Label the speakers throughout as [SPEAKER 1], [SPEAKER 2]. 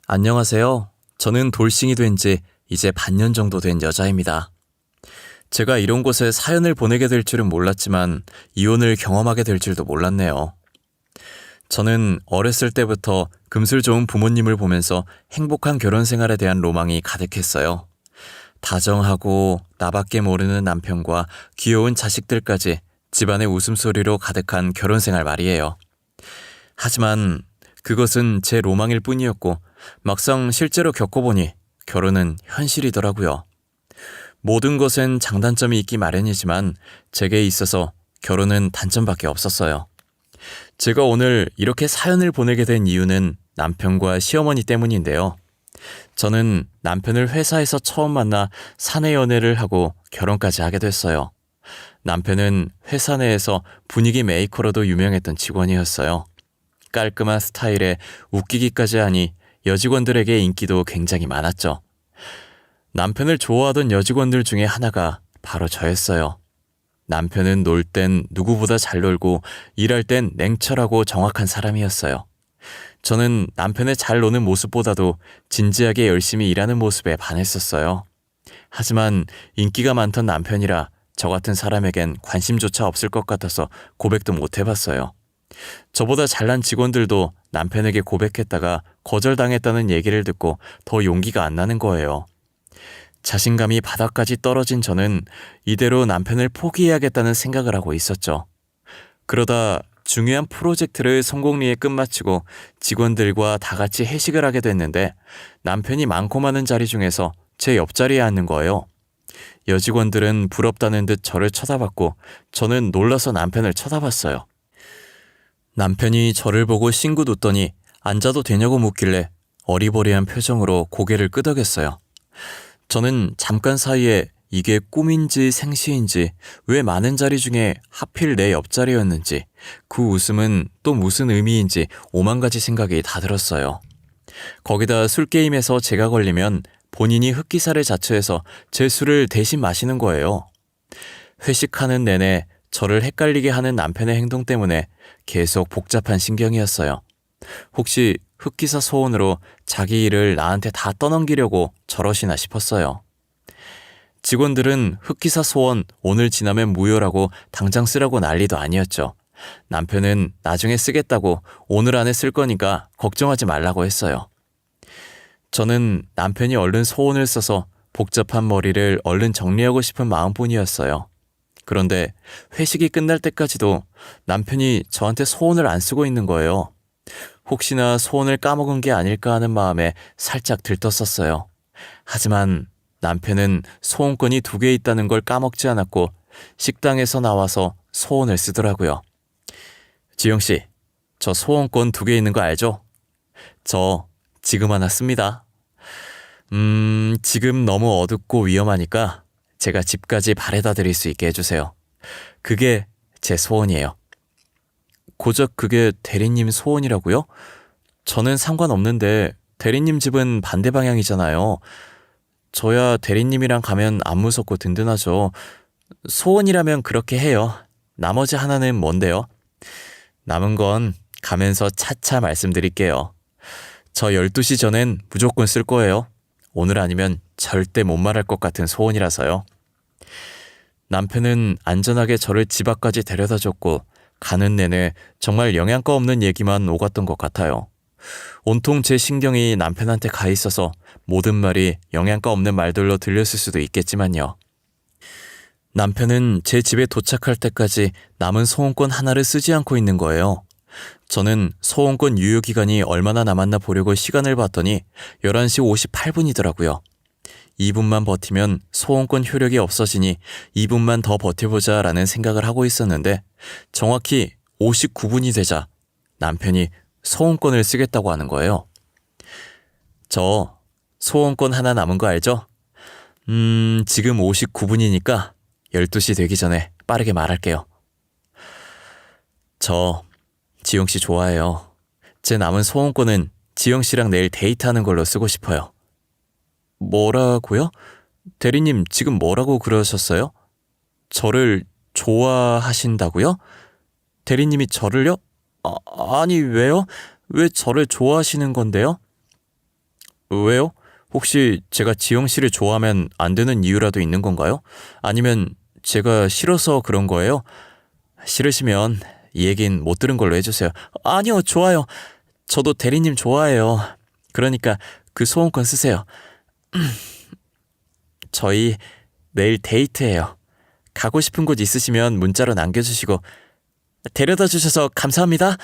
[SPEAKER 1] 안녕하세요. 저는 돌싱이 된 지 이제 반년 정도 된 여자입니다. 제가 이런 곳에 사연을 보내게 될 줄은 몰랐지만 이혼을 경험하게 될 줄도 몰랐네요. 저는 어렸을 때부터 금술 좋은 부모님을 보면서 행복한 결혼 생활에 대한 로망이 가득했어요. 다정하고 나밖에 모르는 남편과 귀여운 자식들까지 집안의 웃음소리로 가득한 결혼 생활 말이에요. 하지만 그것은 제 로망일 뿐이었고 막상 실제로 겪어보니 결혼은 현실이더라고요. 모든 것엔 장단점이 있기 마련이지만 제게 있어서 결혼은 단점밖에 없었어요. 제가 오늘 이렇게 사연을 보내게 된 이유는 남편과 시어머니 때문인데요. 저는 남편을 회사에서 처음 만나 사내 연애를 하고 결혼까지 하게 됐어요. 남편은 회사 내에서 분위기 메이커로도 유명했던 직원이었어요. 깔끔한 스타일에 웃기기까지 하니 여직원들에게 인기도 굉장히 많았죠. 남편을 좋아하던 여직원들 중에 하나가 바로 저였어요. 남편은 놀 땐 누구보다 잘 놀고 일할 땐 냉철하고 정확한 사람이었어요. 저는 남편의 잘 노는 모습보다도 진지하게 열심히 일하는 모습에 반했었어요. 하지만 인기가 많던 남편이라 저 같은 사람에겐 관심조차 없을 것 같아서 고백도 못 해봤어요. 저보다 잘난 직원들도 남편에게 고백했다가 거절당했다는 얘기를 듣고 더 용기가 안 나는 거예요. 자신감이 바닥까지 떨어진 저는 이대로 남편을 포기해야겠다는 생각을 하고 있었죠. 그러다 중요한 프로젝트를 성공리에 끝마치고 직원들과 다 같이 회식을 하게 됐는데 남편이 많고 많은 자리 중에서 제 옆자리에 앉는 거예요. 여직원들은 부럽다는 듯 저를 쳐다봤고 저는 놀라서 남편을 쳐다봤어요. 남편이 저를 보고 싱긋 웃더니 앉아도 되냐고 묻길래 어리버리한 표정으로 고개를 끄덕였어요. 저는 잠깐 사이에 이게 꿈인지 생시인지 왜 많은 자리 중에 하필 내 옆자리였는지 그 웃음은 또 무슨 의미인지 오만 가지 생각이 다 들었어요. 거기다 술게임에서 제가 걸리면 본인이 흑기사를 자처해서 제 술을 대신 마시는 거예요. 회식하는 내내 저를 헷갈리게 하는 남편의 행동 때문에 계속 복잡한 신경이었어요. 혹시 흑기사 소원으로 자기 일을 나한테 다 떠넘기려고 저러시나 싶었어요. 직원들은 흑기사 소원 오늘 지나면 무효라고 당장 쓰라고 난리도 아니었죠. 남편은 나중에 쓰겠다고 오늘 안에 쓸 거니까 걱정하지 말라고 했어요. 저는 남편이 얼른 소원을 써서 복잡한 머리를 얼른 정리하고 싶은 마음뿐이었어요. 그런데 회식이 끝날 때까지도 남편이 저한테 소원을 안 쓰고 있는 거예요. 혹시나 소원을 까먹은 게 아닐까 하는 마음에 살짝 들떴었어요. 하지만 남편은 소원권이 2개 있다는 걸 까먹지 않았고 식당에서 나와서 소원을 쓰더라고요. 지영씨, 저 소원권 2개 있는 거 알죠? 저 지금 하나 씁니다. 지금 너무 어둡고 위험하니까 제가 집까지 바래다 드릴 수 있게 해주세요. 그게 제 소원이에요. 고작 그게 대리님 소원이라고요? 저는 상관없는데 대리님 집은 반대 방향이잖아요. 저야 대리님이랑 가면 안 무섭고 든든하죠. 소원이라면 그렇게 해요. 나머지 하나는 뭔데요? 남은 건 가면서 차차 말씀드릴게요. 저 12시 전엔 무조건 쓸 거예요. 오늘 아니면 절대 못 말할 것 같은 소원이라서요. 남편은 안전하게 저를 집 앞까지 데려다 줬고 가는 내내 정말 영양가 없는 얘기만 오갔던 것 같아요. 온통 제 신경이 남편한테 가 있어서 모든 말이 영양가 없는 말들로 들렸을 수도 있겠지만요. 남편은 제 집에 도착할 때까지 남은 소원권 하나를 쓰지 않고 있는 거예요. 저는 소원권 유효기간이 얼마나 남았나 보려고 시간을 봤더니 11시 58분이더라고요. 2분만 버티면 소원권 효력이 없어지니 2분만 더 버텨보자 라는 생각을 하고 있었는데 정확히 59분이 되자 남편이 소원권을 쓰겠다고 하는 거예요. 저 소원권 하나 남은 거 알죠? 지금 59분이니까 12시 되기 전에 빠르게 말할게요. 저 지영씨 좋아해요. 제 남은 소원권은 지영씨랑 내일 데이트하는 걸로 쓰고 싶어요. 뭐라고요? 대리님 지금 뭐라고 그러셨어요? 저를 좋아하신다고요? 대리님이 저를요? 아니 왜요? 왜 저를 좋아하시는 건데요? 왜요? 혹시 제가 지영 씨를 좋아하면 안 되는 이유라도 있는 건가요? 아니면 제가 싫어서 그런 거예요? 싫으시면 이 얘긴 못 들은 걸로 해주세요. 아니요, 좋아요. 저도 대리님 좋아해요. 그러니까 그 소원권 쓰세요. 저희 내일 데이트해요. 가고 싶은 곳 있으시면 문자로 남겨주시고 데려다 주셔서 감사합니다.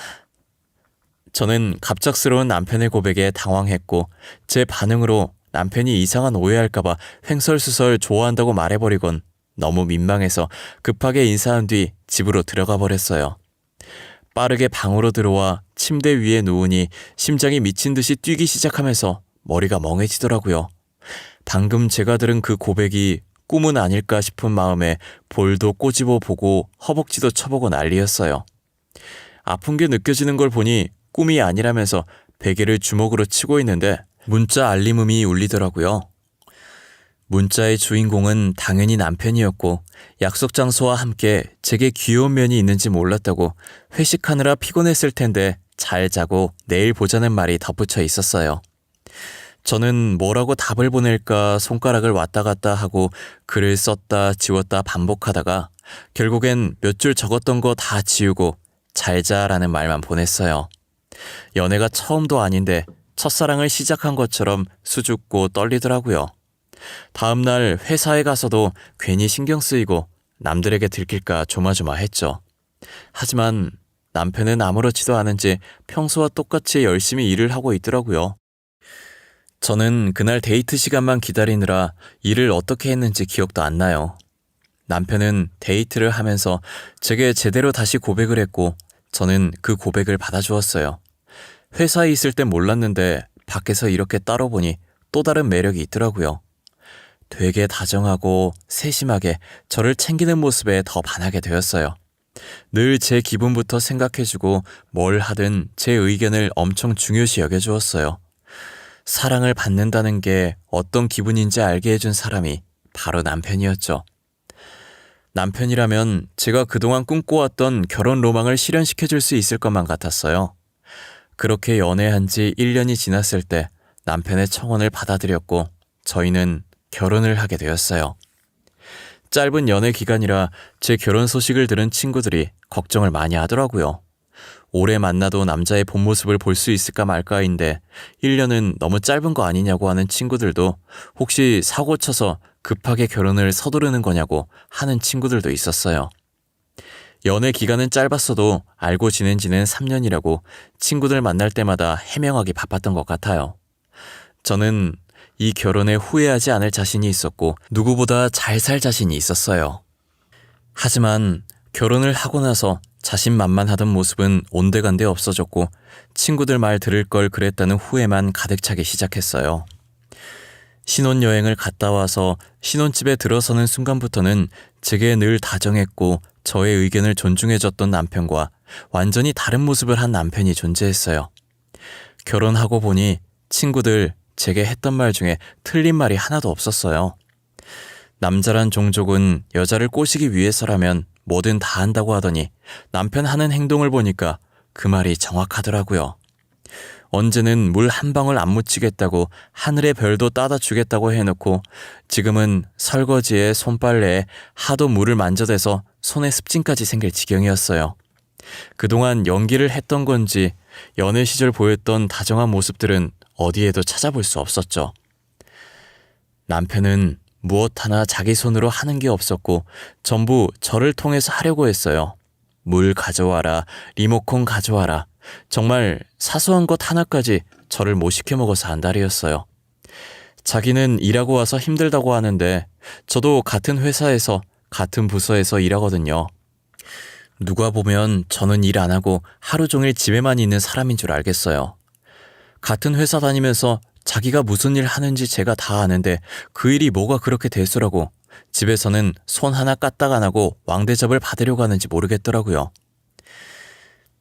[SPEAKER 1] 저는 갑작스러운 남편의 고백에 당황했고 제 반응으로 남편이 이상한 오해할까봐 횡설수설 좋아한다고 말해버리곤 너무 민망해서 급하게 인사한 뒤 집으로 들어가 버렸어요. 빠르게 방으로 들어와 침대 위에 누우니 심장이 미친 듯이 뛰기 시작하면서 머리가 멍해지더라고요. 방금 제가 들은 그 고백이 꿈은 아닐까 싶은 마음에 볼도 꼬집어 보고 허벅지도 쳐보고 난리였어요. 아픈 게 느껴지는 걸 보니 꿈이 아니라면서 베개를 주먹으로 치고 있는데 문자 알림음이 울리더라고요. 문자의 주인공은 당연히 남편이었고 약속 장소와 함께 제게 귀여운 면이 있는지 몰랐다고 회식하느라 피곤했을 텐데 잘 자고 내일 보자는 말이 덧붙여 있었어요. 저는 뭐라고 답을 보낼까 손가락을 왔다 갔다 하고 글을 썼다 지웠다 반복하다가 결국엔 몇 줄 적었던 거 다 지우고 잘 자라는 말만 보냈어요. 연애가 처음도 아닌데 첫사랑을 시작한 것처럼 수줍고 떨리더라고요. 다음날 회사에 가서도 괜히 신경 쓰이고 남들에게 들킬까 조마조마했죠. 하지만 남편은 아무렇지도 않은지 평소와 똑같이 열심히 일을 하고 있더라고요. 저는 그날 데이트 시간만 기다리느라 일을 어떻게 했는지 기억도 안 나요. 남편은 데이트를 하면서 제게 제대로 다시 고백을 했고 저는 그 고백을 받아주었어요. 회사에 있을 땐 몰랐는데 밖에서 이렇게 따로 보니 또 다른 매력이 있더라고요. 되게 다정하고 세심하게 저를 챙기는 모습에 더 반하게 되었어요. 늘 제 기분부터 생각해주고 뭘 하든 제 의견을 엄청 중요시 여겨주었어요. 사랑을 받는다는 게 어떤 기분인지 알게 해준 사람이 바로 남편이었죠. 남편이라면 제가 그동안 꿈꿔왔던 결혼 로망을 실현시켜줄 수 있을 것만 같았어요. 그렇게 연애한 지 1년이 지났을 때 남편의 청혼을 받아들였고 저희는 결혼을 하게 되었어요. 짧은 연애 기간이라 제 결혼 소식을 들은 친구들이 걱정을 많이 하더라고요. 오래 만나도 남자의 본 모습을 볼 수 있을까 말까인데 1년은 너무 짧은 거 아니냐고 하는 친구들도 혹시 사고 쳐서 급하게 결혼을 서두르는 거냐고 하는 친구들도 있었어요. 연애 기간은 짧았어도 알고 지낸 지는 3년이라고 친구들 만날 때마다 해명하기 바빴던 것 같아요. 저는 이 결혼에 후회하지 않을 자신이 있었고 누구보다 잘 살 자신이 있었어요. 하지만 결혼을 하고 나서 자신만만하던 모습은 온데간데 없어졌고 친구들 말 들을 걸 그랬다는 후회만 가득 차기 시작했어요. 신혼여행을 갔다 와서 신혼집에 들어서는 순간부터는 제게 늘 다정했고 저의 의견을 존중해줬던 남편과 완전히 다른 모습을 한 남편이 존재했어요. 결혼하고 보니 친구들 제게 했던 말 중에 틀린 말이 하나도 없었어요. 남자란 종족은 여자를 꼬시기 위해서라면 뭐든 다 한다고 하더니 남편 하는 행동을 보니까 그 말이 정확하더라고요. 언제는 물 한 방울 안 묻히겠다고 하늘의 별도 따다 주겠다고 해놓고 지금은 설거지에 손빨래에 하도 물을 만져대서 손에 습진까지 생길 지경이었어요. 그동안 연기를 했던 건지 연애 시절 보였던 다정한 모습들은 어디에도 찾아볼 수 없었죠. 남편은 무엇 하나 자기 손으로 하는 게 없었고 전부 저를 통해서 하려고 했어요. 물 가져와라, 리모컨 가져와라. 정말 사소한 것 하나까지 저를 못 시켜 먹어서 안달이었어요. 자기는 일하고 와서 힘들다고 하는데 저도 같은 회사에서 같은 부서에서 일하거든요. 누가 보면 저는 일 안 하고 하루 종일 집에만 있는 사람인 줄 알겠어요. 같은 회사 다니면서 자기가 무슨 일 하는지 제가 다 아는데 그 일이 뭐가 그렇게 대수라고 집에서는 손 하나 까딱 안 하고 왕대접을 받으려고 하는지 모르겠더라고요.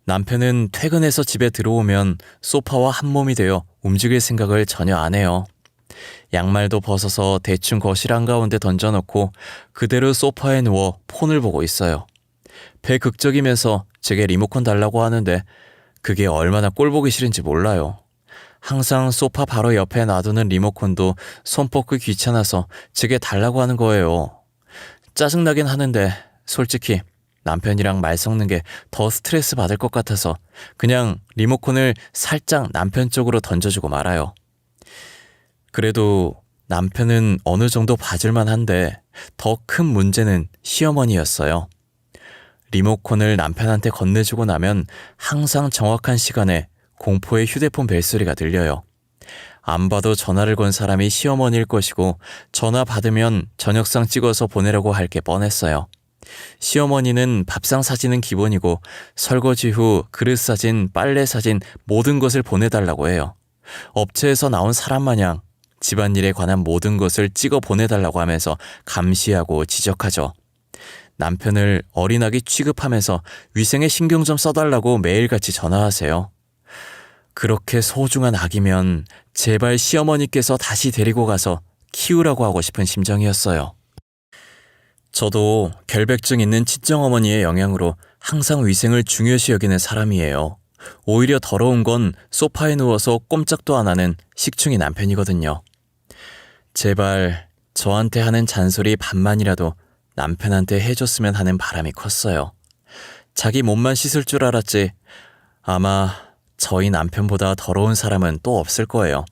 [SPEAKER 1] 남편은 퇴근해서 집에 들어오면 소파와 한몸이 되어 움직일 생각을 전혀 안 해요. 양말도 벗어서 대충 거실 한가운데 던져놓고 그대로 소파에 누워 폰을 보고 있어요. 배극적이면서 제게 리모컨 달라고 하는데 그게 얼마나 꼴보기 싫은지 몰라요. 항상 소파 바로 옆에 놔두는 리모컨도 손 뻗기 귀찮아서 제게 달라고 하는 거예요. 짜증나긴 하는데 솔직히 남편이랑 말 섞는 게 더 스트레스 받을 것 같아서 그냥 리모컨을 살짝 남편 쪽으로 던져주고 말아요. 그래도 남편은 어느 정도 봐줄만 한데 더 큰 문제는 시어머니였어요. 리모컨을 남편한테 건네주고 나면 항상 정확한 시간에 공포의 휴대폰 벨소리가 들려요. 안 봐도 전화를 건 사람이 시어머니일 것이고 전화 받으면 저녁상 찍어서 보내려고 할 게 뻔했어요. 시어머니는 밥상 사진은 기본이고 설거지 후 그릇 사진, 빨래 사진 모든 것을 보내달라고 해요. 업체에서 나온 사람 마냥 집안일에 관한 모든 것을 찍어 보내달라고 하면서 감시하고 지적하죠. 남편을 어린아기 취급하면서 위생에 신경 좀 써달라고 매일같이 전화하세요. 그렇게 소중한 아기면 제발 시어머니께서 다시 데리고 가서 키우라고 하고 싶은 심정이었어요. 저도 결백증 있는 친정어머니의 영향으로 항상 위생을 중요시 여기는 사람이에요. 오히려 더러운 건 소파에 누워서 꼼짝도 안 하는 식충이 남편이거든요. 제발 저한테 하는 잔소리 반만이라도 남편한테 해줬으면 하는 바람이 컸어요. 자기 몸만 씻을 줄 알았지 아마 저희 남편보다 더러운 사람은 또 없을 거예요.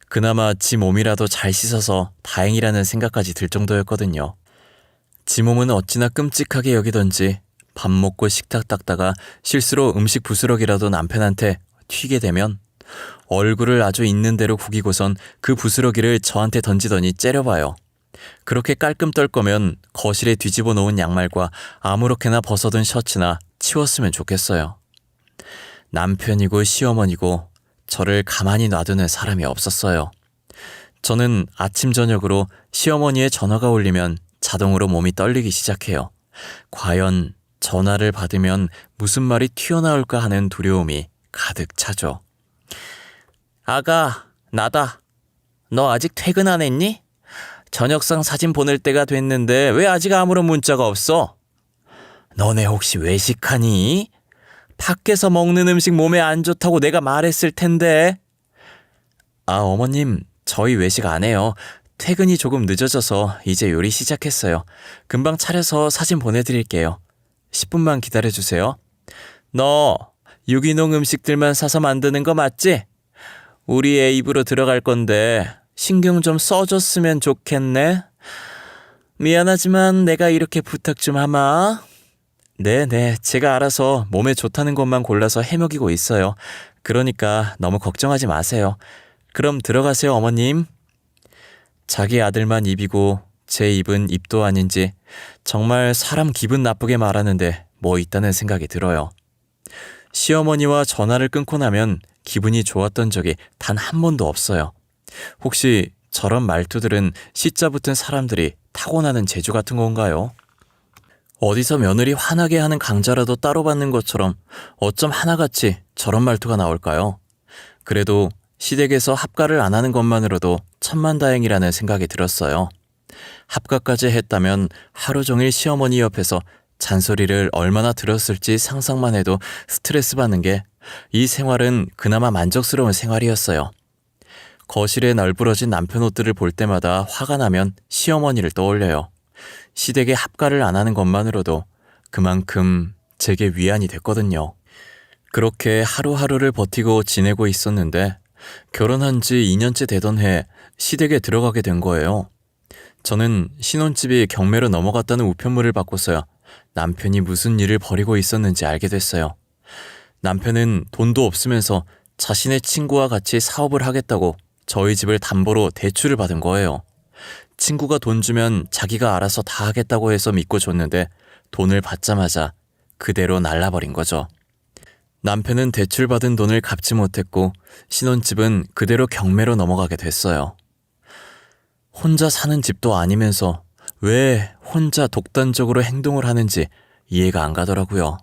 [SPEAKER 1] 그나마 지 몸이라도 잘 씻어서 다행이라는 생각까지 들 정도였거든요. 지 몸은 어찌나 끔찍하게 여기던지 밥 먹고 식탁 닦다가 실수로 음식 부스러기라도 남편한테 튀게 되면 얼굴을 아주 있는 대로 구기고선 그 부스러기를 저한테 던지더니 째려봐요. 그렇게 깔끔 떨 거면 거실에 뒤집어 놓은 양말과 아무렇게나 벗어둔 셔츠나 치웠으면 좋겠어요. 남편이고 시어머니고 저를 가만히 놔두는 사람이 없었어요. 저는 아침 저녁으로 시어머니의 전화가 울리면 자동으로 몸이 떨리기 시작해요. 과연 전화를 받으면 무슨 말이 튀어나올까 하는 두려움이 가득 차죠. 아가, 나다. 너 아직 퇴근 안 했니? 저녁상 사진 보낼 때가 됐는데 왜 아직 아무런 문자가 없어? 너네 혹시 외식하니? 밖에서 먹는 음식 몸에 안 좋다고 내가 말했을 텐데. 아, 어머님, 저희 외식 안 해요. 퇴근이 조금 늦어져서 이제 요리 시작했어요. 금방 차려서 사진 보내드릴게요. 10분만 기다려주세요. 너 유기농 음식들만 사서 만드는 거 맞지? 우리 애 입으로 들어갈 건데 신경 좀 써줬으면 좋겠네. 미안하지만 내가 이렇게 부탁 좀 하마. 네네, 제가 알아서 몸에 좋다는 것만 골라서 해먹이고 있어요. 그러니까 너무 걱정하지 마세요. 그럼 들어가세요, 어머님. 자기 아들만 입이고 제 입은 입도 아닌지 정말 사람 기분 나쁘게 말하는데 뭐 있다는 생각이 들어요. 시어머니와 전화를 끊고 나면 기분이 좋았던 적이 단 한 번도 없어요. 혹시 저런 말투들은 시자 붙은 사람들이 타고나는 재주 같은 건가요? 어디서 며느리 화나게 하는 강좌라도 따로 받는 것처럼 어쩜 하나같이 저런 말투가 나올까요? 그래도 시댁에서 합가를 안 하는 것만으로도 천만다행이라는 생각이 들었어요. 합가까지 했다면 하루 종일 시어머니 옆에서 잔소리를 얼마나 들었을지 상상만 해도 스트레스 받는 게 이 생활은 그나마 만족스러운 생활이었어요. 거실에 널브러진 남편 옷들을 볼 때마다 화가 나면 시어머니를 떠올려요. 시댁에 합가를 안 하는 것만으로도 그만큼 제게 위안이 됐거든요. 그렇게 하루하루를 버티고 지내고 있었는데 결혼한 지 2년째 되던 해 시댁에 들어가게 된 거예요. 저는 신혼집이 경매로 넘어갔다는 우편물을 받고서야 남편이 무슨 일을 벌이고 있었는지 알게 됐어요. 남편은 돈도 없으면서 자신의 친구와 같이 사업을 하겠다고 저희 집을 담보로 대출을 받은 거예요. 친구가 돈 주면 자기가 알아서 다 하겠다고 해서 믿고 줬는데 돈을 받자마자 그대로 날라버린 거죠. 남편은 대출받은 돈을 갚지 못했고 신혼집은 그대로 경매로 넘어가게 됐어요. 혼자 사는 집도 아니면서 왜 혼자 독단적으로 행동을 하는지 이해가 안 가더라고요.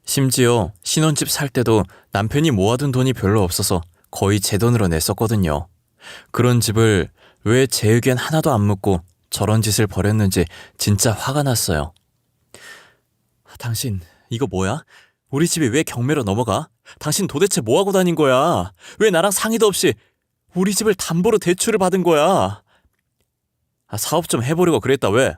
[SPEAKER 1] 심지어 신혼집 살 때도 남편이 모아둔 돈이 별로 없어서 거의 제 돈으로 냈었거든요. 그런 집을 왜 제 의견 하나도 안 묻고 저런 짓을 벌였는지 진짜 화가 났어요. 당신 이거 뭐야? 우리 집이 왜 경매로 넘어가? 당신 도대체 뭐하고 다닌 거야? 왜 나랑 상의도 없이 우리 집을 담보로 대출을 받은 거야? 사업 좀 해보려고 그랬다 왜?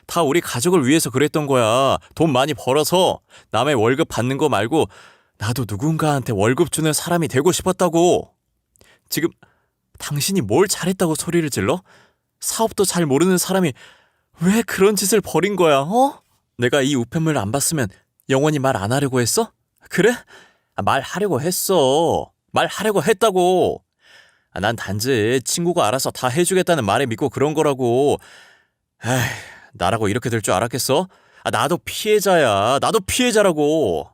[SPEAKER 1] 다 우리 가족을 위해서 그랬던 거야. 돈 많이 벌어서 남의 월급 받는 거 말고 나도 누군가한테 월급 주는 사람이 되고 싶었다고. 지금 당신이 뭘 잘했다고 소리를 질러? 사업도 잘 모르는 사람이 왜 그런 짓을 벌인 거야? 내가 이 우편물 안 받으면 영원히 말 안 하려고 했어? 그래? 말하려고 했어. 말하려고 했다고. 난 단지 친구가 알아서 다 해주겠다는 말에 믿고 그런 거라고. 에이, 나라고 이렇게 될 줄 알았겠어? 나도 피해자야. 나도 피해자라고.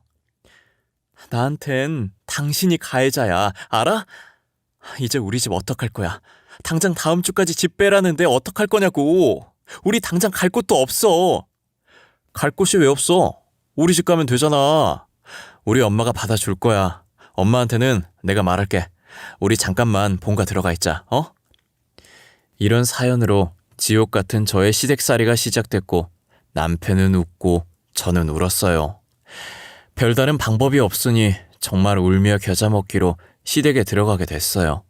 [SPEAKER 1] 나한텐 당신이 가해자야. 알아? 이제 우리 집 어떡할 거야? 당장 다음 주까지 집 빼라는데 어떡할 거냐고. 우리 당장 갈 곳도 없어. 갈 곳이 왜 없어? 우리 집 가면 되잖아. 우리 엄마가 받아줄 거야. 엄마한테는 내가 말할게. 우리 잠깐만 본가 들어가 있자. 이런 사연으로 지옥 같은 저의 시댁살이가 시작됐고 남편은 웃고 저는 울었어요. 별다른 방법이 없으니 정말 울며 겨자 먹기로 시댁에 들어가게 됐어요.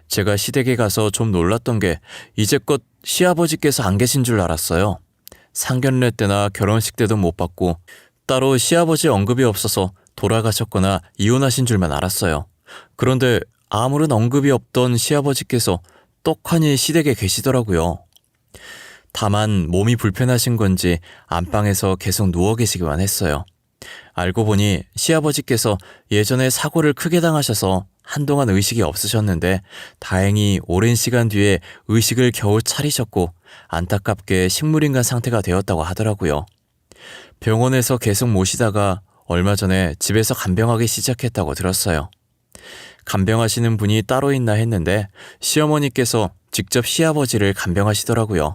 [SPEAKER 1] 제가 시댁에 가서 좀 놀랐던 게 이제껏 시아버지께서 안 계신 줄 알았어요. 상견례 때나 결혼식 때도 못 봤고 따로 시아버지 언급이 없어서 돌아가셨거나 이혼하신 줄만 알았어요. 그런데 아무런 언급이 없던 시아버지께서 떡하니 시댁에 계시더라고요. 다만 몸이 불편하신 건지 안방에서 계속 누워 계시기만 했어요. 알고 보니 시아버지께서 예전에 사고를 크게 당하셔서 한동안 의식이 없으셨는데 다행히 오랜 시간 뒤에 의식을 겨우 차리셨고 안타깝게 식물인간 상태가 되었다고 하더라고요. 병원에서 계속 모시다가 얼마 전에 집에서 간병하기 시작했다고 들었어요. 간병하시는 분이 따로 있나 했는데 시어머니께서 직접 시아버지를 간병하시더라고요.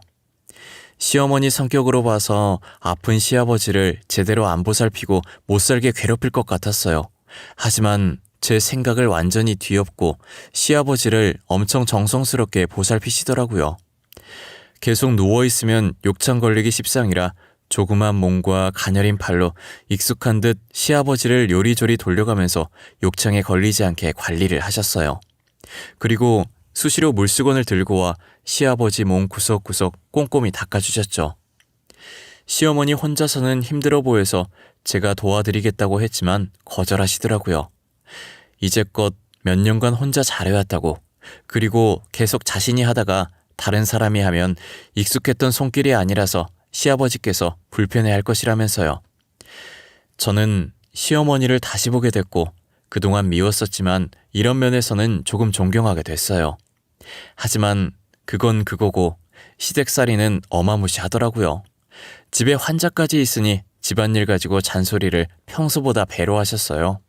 [SPEAKER 1] 시어머니 성격으로 봐서 아픈 시아버지를 제대로 안 보살피고 못살게 괴롭힐 것 같았어요. 하지만 제 생각을 완전히 뒤엎고 시아버지를 엄청 정성스럽게 보살피시더라고요. 계속 누워있으면 욕창 걸리기 십상이라 조그만 몸과 가녀린 팔로 익숙한 듯 시아버지를 요리조리 돌려가면서 욕창에 걸리지 않게 관리를 하셨어요. 그리고 수시로 물수건을 들고 와 시아버지 몸 구석구석 꼼꼼히 닦아주셨죠. 시어머니 혼자서는 힘들어 보여서 제가 도와드리겠다고 했지만 거절하시더라고요. 이제껏 몇 년간 혼자 잘해왔다고, 그리고 계속 자신이 하다가 다른 사람이 하면 익숙했던 손길이 아니라서 시아버지께서 불편해할 것이라면서요. 저는 시어머니를 다시 보게 됐고 그동안 미웠었지만 이런 면에서는 조금 존경하게 됐어요. 하지만 그건 그거고 시댁살이는 어마무시하더라고요. 집에 환자까지 있으니 집안일 가지고 잔소리를 평소보다 배로 하셨어요.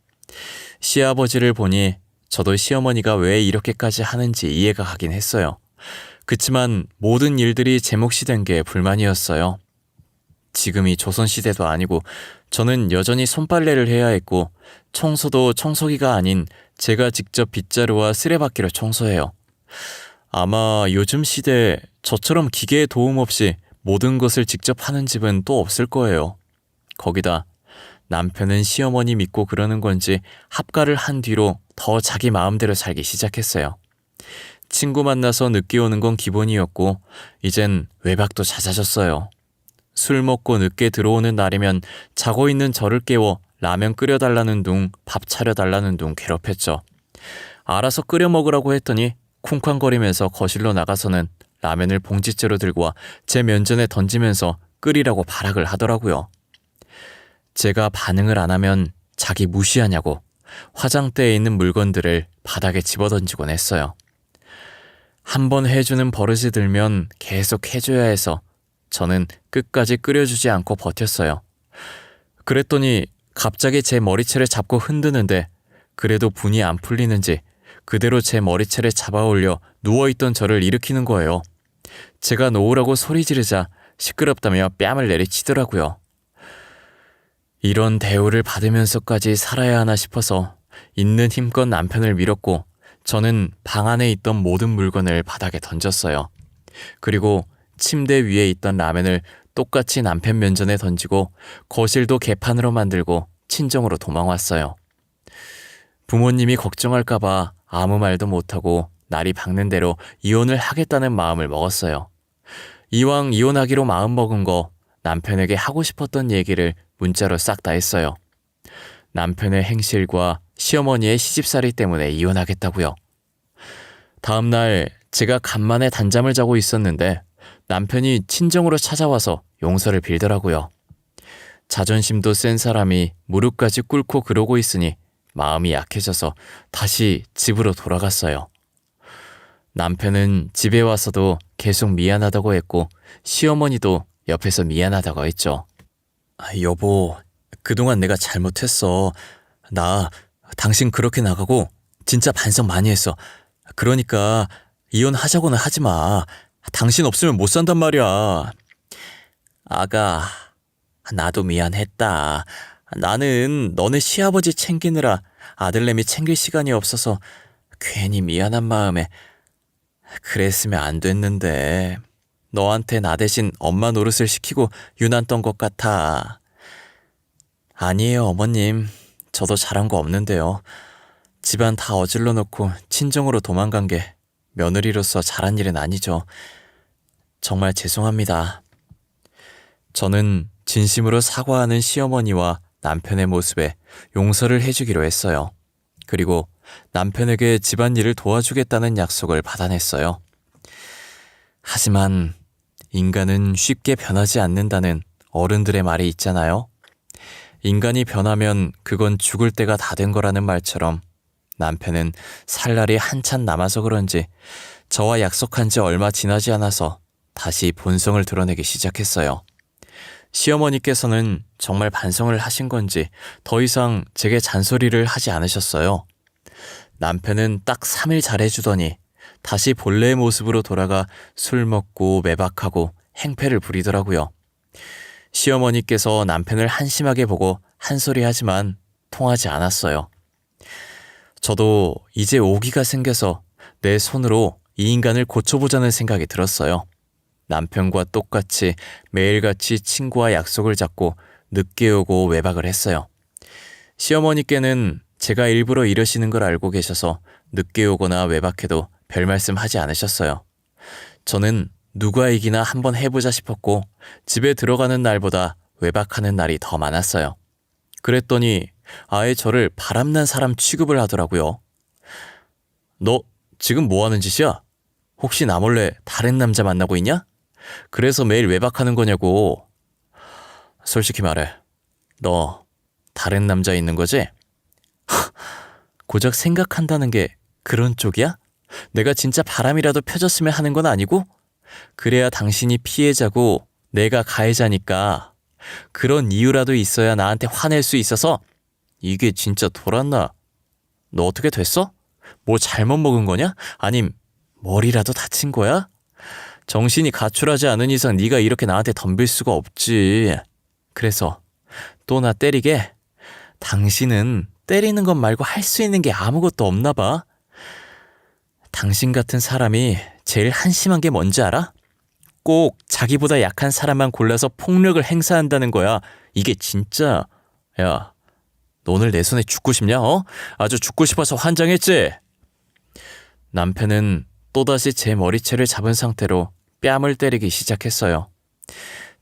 [SPEAKER 1] 시아버지를 보니 저도 시어머니가 왜 이렇게까지 하는지 이해가 가긴 했어요. 그치만 모든 일들이 제 몫이 된 게 불만이었어요. 지금이 조선시대도 아니고 저는 여전히 손빨래를 해야 했고 청소도 청소기가 아닌 제가 직접 빗자루와 쓰레받기로 청소해요. 아마 요즘 시대에 저처럼 기계의 도움 없이 모든 것을 직접 하는 집은 또 없을 거예요. 거기다 남편은 시어머니 믿고 그러는 건지 합가를 한 뒤로 더 자기 마음대로 살기 시작했어요. 친구 만나서 늦게 오는 건 기본이었고 이젠 외박도 잦아졌어요. 술 먹고 늦게 들어오는 날이면 자고 있는 저를 깨워 라면 끓여달라는 둥, 밥 차려달라는 둥 괴롭혔죠. 알아서 끓여 먹으라고 했더니 쿵쾅거리면서 거실로 나가서는 라면을 봉지째로 들고 와 제 면전에 던지면서 끓이라고 발악을 하더라고요. 제가 반응을 안 하면 자기 무시하냐고 화장대에 있는 물건들을 바닥에 집어던지곤 했어요. 한번 해주는 버릇이 들면 계속 해줘야 해서 저는 끝까지 끓여주지 않고 버텼어요. 그랬더니 갑자기 제 머리채를 잡고 흔드는데 그래도 분이 안 풀리는지 그대로 제 머리채를 잡아 올려 누워있던 저를 일으키는 거예요. 제가 놓으라고 소리 지르자 시끄럽다며 뺨을 내리치더라고요. 이런 대우를 받으면서까지 살아야 하나 싶어서 있는 힘껏 남편을 밀었고 저는 방 안에 있던 모든 물건을 바닥에 던졌어요. 그리고 침대 위에 있던 라면을 똑같이 남편 면전에 던지고 거실도 개판으로 만들고 친정으로 도망왔어요. 부모님이 걱정할까봐 아무 말도 못하고 날이 밝는 대로 이혼을 하겠다는 마음을 먹었어요. 이왕 이혼하기로 마음먹은 거 남편에게 하고 싶었던 얘기를 문자로 싹 다 했어요. 남편의 행실과 시어머니의 시집살이 때문에 이혼하겠다고요. 다음 날 제가 간만에 단잠을 자고 있었는데 남편이 친정으로 찾아와서 용서를 빌더라고요. 자존심도 센 사람이 무릎까지 꿇고 그러고 있으니 마음이 약해져서 다시 집으로 돌아갔어요. 남편은 집에 와서도 계속 미안하다고 했고 시어머니도 옆에서 미안하다고 했죠. 여보, 그동안 내가 잘못했어. 나 당신 그렇게 나가고 진짜 반성 많이 했어. 그러니까 이혼하자고는 하지 마. 당신 없으면 못 산단 말이야. 아가, 나도 미안했다. 나는 너네 시아버지 챙기느라 아들내미 챙길 시간이 없어서 괜히 미안한 마음에 그랬으면 안 됐는데 너한테 나 대신 엄마 노릇을 시키고 유난 떤 것 같아. 아니에요, 어머님. 저도 잘한 거 없는데요. 집안 다 어질러 놓고 친정으로 도망간 게 며느리로서 잘한 일은 아니죠. 정말 죄송합니다. 저는 진심으로 사과하는 시어머니와 남편의 모습에 용서를 해주기로 했어요. 그리고 남편에게 집안일을 도와주겠다는 약속을 받아냈어요. 하지만 인간은 쉽게 변하지 않는다는 어른들의 말이 있잖아요. 인간이 변하면 그건 죽을 때가 다 된 거라는 말처럼 남편은 살 날이 한참 남아서 그런지 저와 약속한 지 얼마 지나지 않아서 다시 본성을 드러내기 시작했어요. 시어머니께서는 정말 반성을 하신 건지 더 이상 제게 잔소리를 하지 않으셨어요. 남편은 딱 3일 잘해주더니 다시 본래의 모습으로 돌아가 술 먹고 매박하고 행패를 부리더라고요. 시어머니께서 남편을 한심하게 보고 한 소리 하지만 통하지 않았어요. 저도 이제 오기가 생겨서 내 손으로 이 인간을 고쳐보자는 생각이 들었어요. 남편과 똑같이 매일같이 친구와 약속을 잡고 늦게 오고 외박을 했어요. 시어머니께는 제가 일부러 이러시는 걸 알고 계셔서 늦게 오거나 외박해도 별 말씀 하지 않으셨어요. 저는 누가 이기나 한번 해보자 싶었고 집에 들어가는 날보다 외박하는 날이 더 많았어요. 그랬더니 아예 저를 바람난 사람 취급을 하더라고요. 너 지금 뭐 하는 짓이야? 혹시 나 몰래 다른 남자 만나고 있냐? 그래서 매일 외박하는 거냐고. 솔직히 말해. 너 다른 남자 있는 거지? 고작 생각한다는 게 그런 쪽이야? 내가 진짜 바람이라도 펴졌으면 하는 건 아니고? 그래야 당신이 피해자고 내가 가해자니까 그런 이유라도 있어야 나한테 화낼 수 있어서. 이게 진짜 돌았나? 너 어떻게 됐어? 뭐 잘못 먹은 거냐? 아님 머리라도 다친 거야? 정신이 가출하지 않은 이상 네가 이렇게 나한테 덤빌 수가 없지. 그래서 또 나 때리게? 당신은 때리는 것 말고 할 수 있는 게 아무것도 없나 봐. 당신 같은 사람이 제일 한심한 게 뭔지 알아? 꼭 자기보다 약한 사람만 골라서 폭력을 행사한다는 거야. 이게 진짜. 야, 너 오늘 내 손에 죽고 싶냐? 아주 죽고 싶어서 환장했지? 남편은 또다시 제 머리채를 잡은 상태로 뺨을 때리기 시작했어요.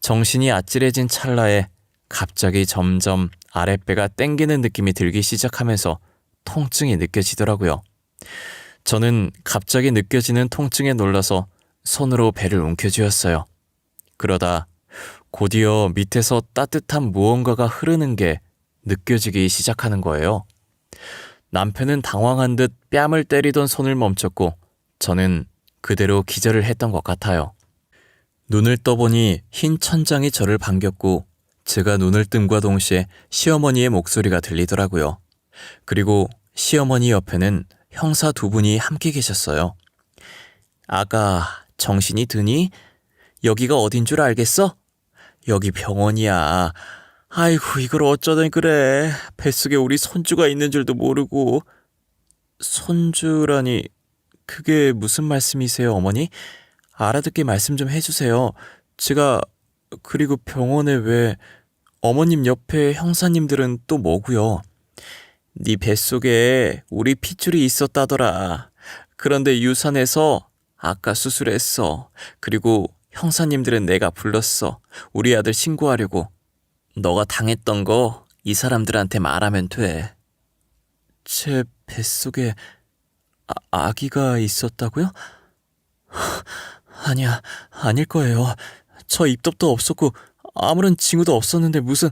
[SPEAKER 1] 정신이 아찔해진 찰나에 갑자기 점점 아랫배가 땡기는 느낌이 들기 시작하면서 통증이 느껴지더라고요. 저는 갑자기 느껴지는 통증에 놀라서 손으로 배를 움켜쥐었어요. 그러다 곧이어 밑에서 따뜻한 무언가가 흐르는 게 느껴지기 시작하는 거예요. 남편은 당황한 듯 뺨을 때리던 손을 멈췄고 저는 그대로 기절을 했던 것 같아요. 눈을 떠보니 흰 천장이 저를 반겼고 제가 눈을 뜸과 동시에 시어머니의 목소리가 들리더라고요. 그리고 시어머니 옆에는 형사 2분이 함께 계셨어요. 아가, 정신이 드니? 여기가 어딘 줄 알겠어? 여기 병원이야. 아이고, 이걸 어쩌든 그래. 뱃속에 우리 손주가 있는 줄도 모르고. 손주라니, 그게 무슨 말씀이세요, 어머니? 알아듣게 말씀 좀 해주세요. 제가, 그리고 병원에 왜, 어머님 옆에 형사님들은 또 뭐고요? 네 뱃속에 우리 핏줄이 있었다더라. 그런데 유산해서 아까 수술했어. 그리고 형사님들은 내가 불렀어. 우리 아들 신고하려고. 너가 당했던 거 이 사람들한테 말하면 돼. 제 뱃속에 아기가 있었다고요? 아니야, 아닐 거예요. 저 입덧도 없었고 아무런 징후도 없었는데 무슨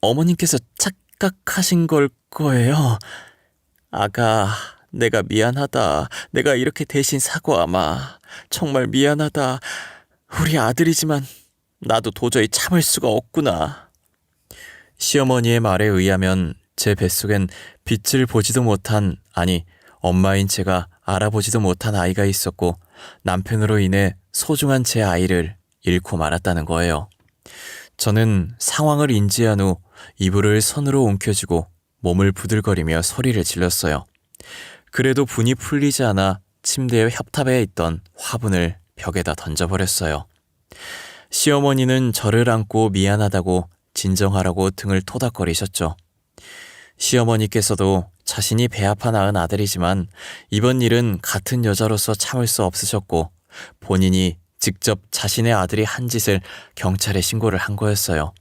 [SPEAKER 1] 어머님께서 착각하신 걸 거예요. 아가, 내가 미안하다. 내가 이렇게 대신 사과하마. 정말 미안하다. 우리 아들이지만 나도 도저히 참을 수가 없구나. 시어머니의 말에 의하면 제 뱃속엔 빛을 보지도 못한, 아니 엄마인 제가 알아보지도 못한 아이가 있었고 남편으로 인해 소중한 제 아이를 잃고 말았다는 거예요. 저는 상황을 인지한 후 이불을 손으로 움켜쥐고 몸을 부들거리며 소리를 질렀어요. 그래도 분이 풀리지 않아 침대의 협탑에 있던 화분을 벽에다 던져버렸어요. 시어머니는 저를 안고 미안하다고 진정하라고 등을 토닥거리셨죠. 시어머니께서도 자신이 배 아파 낳은 아들이지만 이번 일은 같은 여자로서 참을 수 없으셨고 본인이 직접 자신의 아들이 한 짓을 경찰에 신고를 한 거였어요.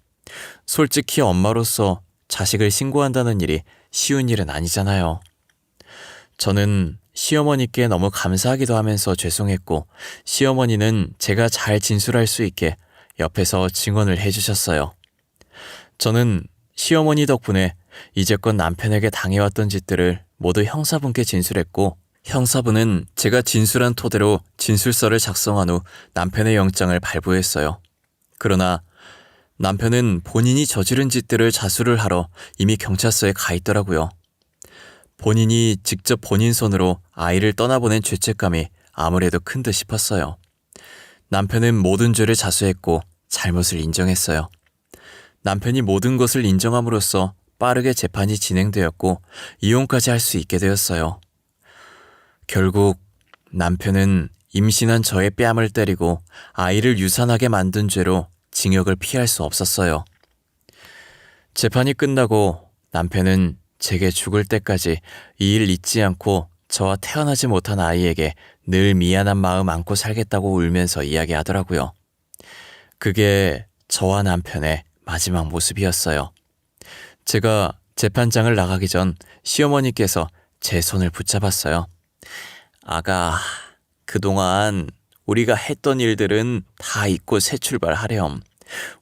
[SPEAKER 1] 솔직히 엄마로서 자식을 신고한다는 일이 쉬운 일은 아니잖아요. 저는 시어머니께 너무 감사하기도 하면서 죄송했고 시어머니는 제가 잘 진술할 수 있게 옆에서 증언을 해주셨어요. 저는 시어머니 덕분에 이제껏 남편에게 당해왔던 짓들을 모두 형사분께 진술했고 형사분은 제가 진술한 토대로 진술서를 작성한 후 남편의 영장을 발부했어요. 그러나 남편은 본인이 저지른 짓들을 자수를 하러 이미 경찰서에 가 있더라고요. 본인이 직접 본인 손으로 아이를 떠나보낸 죄책감이 아무래도 큰 듯 싶었어요. 남편은 모든 죄를 자수했고 잘못을 인정했어요. 남편이 모든 것을 인정함으로써 빠르게 재판이 진행되었고 이혼까지 할 수 있게 되었어요. 결국 남편은 임신한 저의 뺨을 때리고 아이를 유산하게 만든 죄로 징역을 피할 수 없었어요. 재판이 끝나고 남편은 제게 죽을 때까지 이 일 잊지 않고 저와 태어나지 못한 아이에게 늘 미안한 마음 안고 살겠다고 울면서 이야기하더라고요. 그게 저와 남편의 마지막 모습이었어요. 제가 재판장을 나가기 전 시어머니께서 제 손을 붙잡았어요. 아가, 그동안 우리가 했던 일들은 다 잊고 새 출발하렴.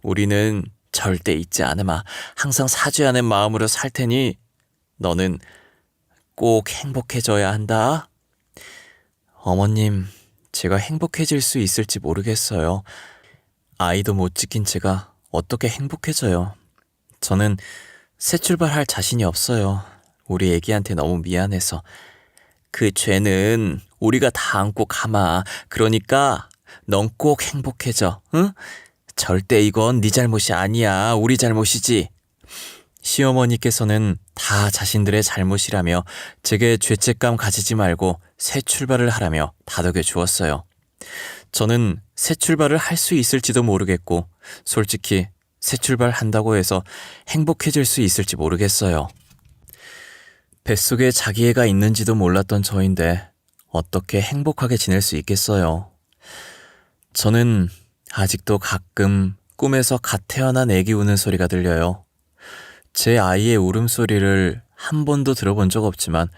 [SPEAKER 1] 우리는 절대 잊지 않으마. 항상 사죄하는 마음으로 살 테니 너는 꼭 행복해져야 한다. 어머님, 제가 행복해질 수 있을지 모르겠어요. 아이도 못 지킨 제가 어떻게 행복해져요. 저는 새 출발할 자신이 없어요. 우리 애기한테 너무 미안해서. 그 죄는 우리가 다 안고 가마. 그러니까 넌 꼭 행복해져. 응? 절대 이건 네 잘못이 아니야. 우리 잘못이지. 시어머니께서는 다 자신들의 잘못이라며 제게 죄책감 가지지 말고 새 출발을 하라며 다독여 주었어요. 저는 새 출발을 할 수 있을지도 모르겠고 솔직히 새 출발한다고 해서 행복해질 수 있을지 모르겠어요. 뱃속에 자기 애가 있는지도 몰랐던 저인데 어떻게 행복하게 지낼 수 있겠어요. 저는 아직도 가끔 꿈에서 갓 태어난 애기 우는 소리가 들려요. 제 아이의 울음소리를 한 번도 들어본 적 없지만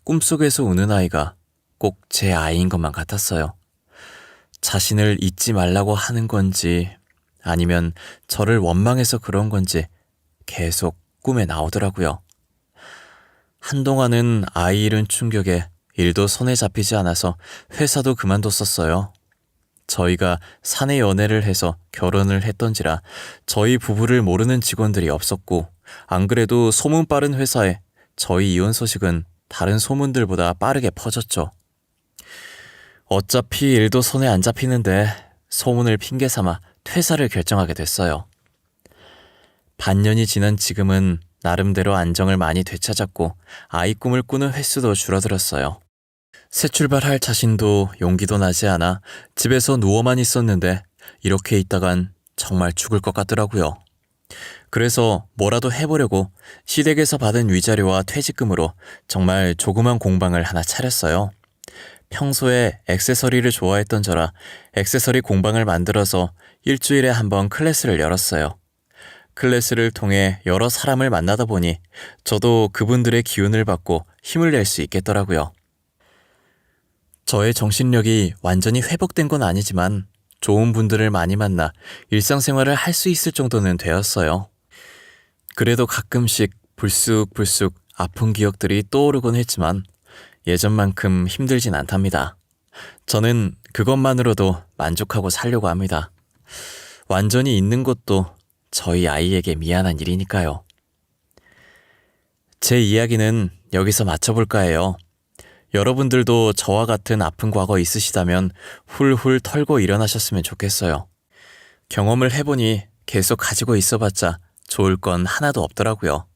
[SPEAKER 1] 꿈속에서 우는 아이가 꼭 제 아이인 것만 같았어요. 자신을 잊지 말라고 하는 건지 아니면 저를 원망해서 그런 건지 계속 꿈에 나오더라고요. 한동안은 아이 잃은 충격에 일도 손에 잡히지 않아서 회사도 그만뒀었어요. 저희가 사내 연애를 해서 결혼을 했던지라 저희 부부를 모르는 직원들이 없었고 안 그래도 소문 빠른 회사에 저희 이혼 소식은 다른 소문들보다 빠르게 퍼졌죠. 어차피 일도 손에 안 잡히는데 소문을 핑계 삼아 퇴사를 결정하게 됐어요. 반년이 지난 지금은 나름대로 안정을 많이 되찾았고 아이 꿈을 꾸는 횟수도 줄어들었어요. 새 출발할 자신도 용기도 나지 않아 집에서 누워만 있었는데 이렇게 있다간 정말 죽을 것 같더라고요. 그래서 뭐라도 해보려고 시댁에서 받은 위자료와 퇴직금으로 정말 조그만 공방을 하나 차렸어요. 평소에 액세서리를 좋아했던 저라 액세서리 공방을 만들어서 일주일에 한 번 클래스를 열었어요. 클래스를 통해 여러 사람을 만나다 보니 저도 그분들의 기운을 받고 힘을 낼 수 있겠더라고요. 저의 정신력이 완전히 회복된 건 아니지만 좋은 분들을 많이 만나 일상생활을 할 수 있을 정도는 되었어요. 그래도 가끔씩 불쑥불쑥 아픈 기억들이 떠오르곤 했지만 예전만큼 힘들진 않답니다. 저는 그것만으로도 만족하고 살려고 합니다. 완전히 잊는 것도 저희 아이에게 미안한 일이니까요. 제 이야기는 여기서 마쳐볼까 해요. 여러분들도 저와 같은 아픈 과거 있으시다면 훌훌 털고 일어나셨으면 좋겠어요. 경험을 해보니 계속 가지고 있어봤자 좋을 건 하나도 없더라고요.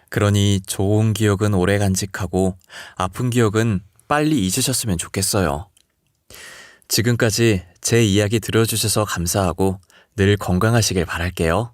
[SPEAKER 1] 그러니 좋은 기억은 오래 간직하고 아픈 기억은 빨리 잊으셨으면 좋겠어요. 지금까지 제 이야기 들어주셔서 감사하고 늘 건강하시길 바랄게요.